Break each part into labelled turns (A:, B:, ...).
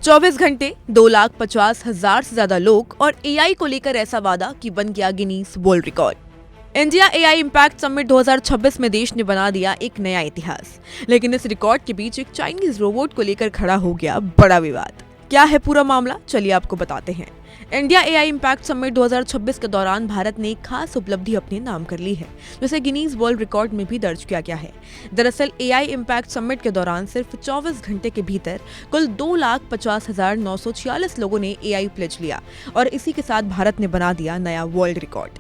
A: 24 घंटे 2,50,000 से ज्यादा लोग और एआई को लेकर ऐसा वादा कि बन गया Guinness world record. India AI impact summit 2026 में देश ने बना दिया एक नया इतिहास। लेकिन इस रिकॉर्ड के बीच एक चाइनीज रोबोट को लेकर खड़ा हो गया बड़ा विवाद। क्या है पूरा मामला, चलिए आपको बताते हैं। इंडिया एआई इम्पैक्ट समिट 2026 के दौरान भारत ने एक खास उपलब्धि अपने नाम कर ली है, जिसे गिनीज वर्ल्ड रिकॉर्ड में भी दर्ज किया गया है। दरअसल एआई इम्पैक्ट समिट के दौरान सिर्फ 24 घंटे के भीतर कुल 2,50,946 लोगों ने एआई प्लेज लिया और इसी के साथ भारत ने बना दिया नया वर्ल्ड रिकॉर्ड।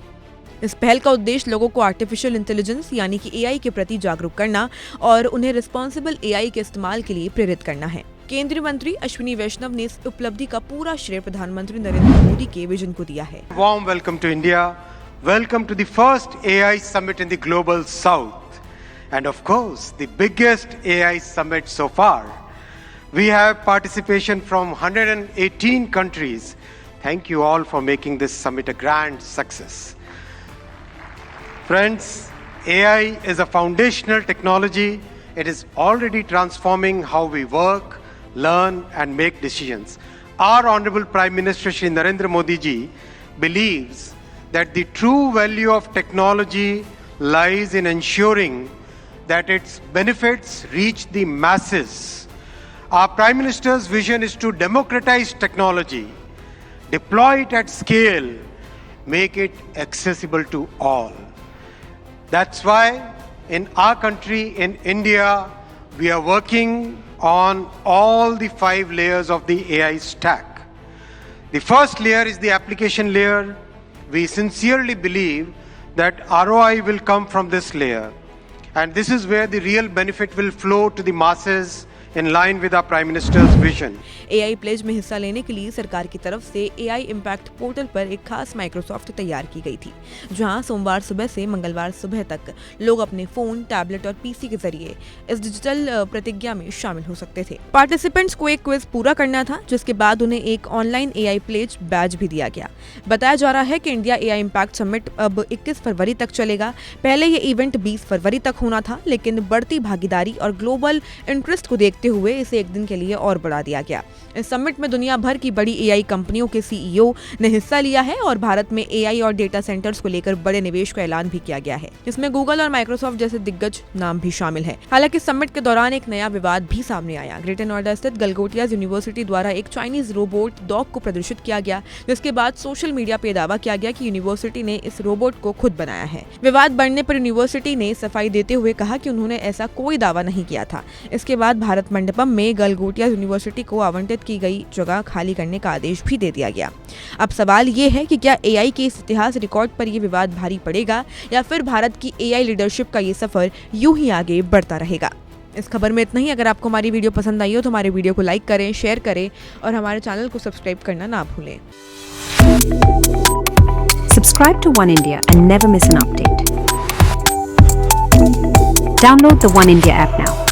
A: इस पहल का उद्देश्य लोगों को आर्टिफिशियल इंटेलिजेंस यानी कि एआई के प्रति जागरूक करना और उन्हें रिस्पॉन्सिबल एआई के इस्तेमाल के लिए प्रेरित करना है। केंद्रीय मंत्री अश्विनी वैष्णव ने इस उपलब्धि का पूरा श्रेय प्रधानमंत्री नरेंद्र मोदी के विजन को दिया है।
B: Warm welcome to India. Welcome to the first AI summit in the global south. And of course, the biggest AI summit so far. We have participation from 118 countries. Thank you all for making this summit a grand success. Friends, AI is a foundational technology. It is already transforming how we work, learn and make decisions. Our Honorable Prime Minister Shri Narendra Modi ji believes that the true value of technology lies in ensuring that its benefits reach the masses. Our Prime Minister's vision is to democratize technology, deploy it at scale, make it accessible to all. That's why in our country, in India, we are working on all the 5 layers of the AI stack. The first layer is the application layer. We sincerely believe that ROI will come from this layer. And this is where the real benefit will flow to the masses in line with our Prime Minister's vision.
A: AI pledge में हिस्सा लेने के लिए सरकार की तरफ से AI impact portal पर एक खास माइक्रोसॉफ्ट तैयार की गई थी, जहां सोमवार सुबह से मंगलवार सुबह तक लोग अपने फोन, टैबलेट और पीसी के जरिए इस डिजिटल प्रतिज्ञा में शामिल हो सकते थे। पार्टिसिपेंट्स को एक क्विज पूरा करना था, जिसके बाद उन्हें एक ऑनलाइन एआई प्लेज बैज भी दिया गया। बताया जा रहा है कि इंडिया एआई इम्पैक्ट समिट अब 21 फरवरी तक चलेगा। पहले ये इवेंट 20 फरवरी तक होना था, लेकिन बढ़ती भागीदारी और ग्लोबल इंटरेस्ट को देखते हुए इसे एक दिन के लिए और बढ़ा दिया गया। इस समिट में दुनिया भर की बड़ी एआई कंपनियों के सीईओ ने हिस्सा लिया है और भारत में एआई और डेटा सेंटर्स को लेकर बड़े निवेश का ऐलान भी किया गया है, जिसमें गूगल और माइक्रोसॉफ्ट जैसे दिग्गज नाम भी शामिल है। हालांकि समिट के दौरान एक नया विवाद भी सामने आया। ग्रेटर नोएडा स्थित गलगोटिया यूनिवर्सिटी द्वारा एक चाइनीज रोबोट डॉग को प्रदर्शित किया गया, जिसके बाद सोशल मीडिया पे दावा किया गया कि यूनिवर्सिटी ने इस रोबोट को खुद बनाया है। विवाद बढ़ने पर यूनिवर्सिटी ने सफाई देते हुए कहा कि उन्होंने ऐसा कोई दावा नहीं किया था। इसके बाद भारत मंडपम में गलगोटिया यूनिवर्सिटी को आवंटित की गई जगह खाली करने का आदेश भी दे दिया गया। अब सवाल ये है कि क्या एआई के इस इतिहास रिकॉर्ड पर यह विवाद भारी पड़ेगा या फिर भारत की एआई लीडरशिप का ये सफर यूं ही आगे बढ़ता रहेगा। इस खबर में इतना ही। अगर आपको हमारी वीडियो पसंद आई हो तो हमारे वीडियो को लाइक करें, शेयर करें और हमारे चैनल को सब्सक्राइब करना ना भूलें।
C: Subscribe to One India and never miss an update. Download the One India app now.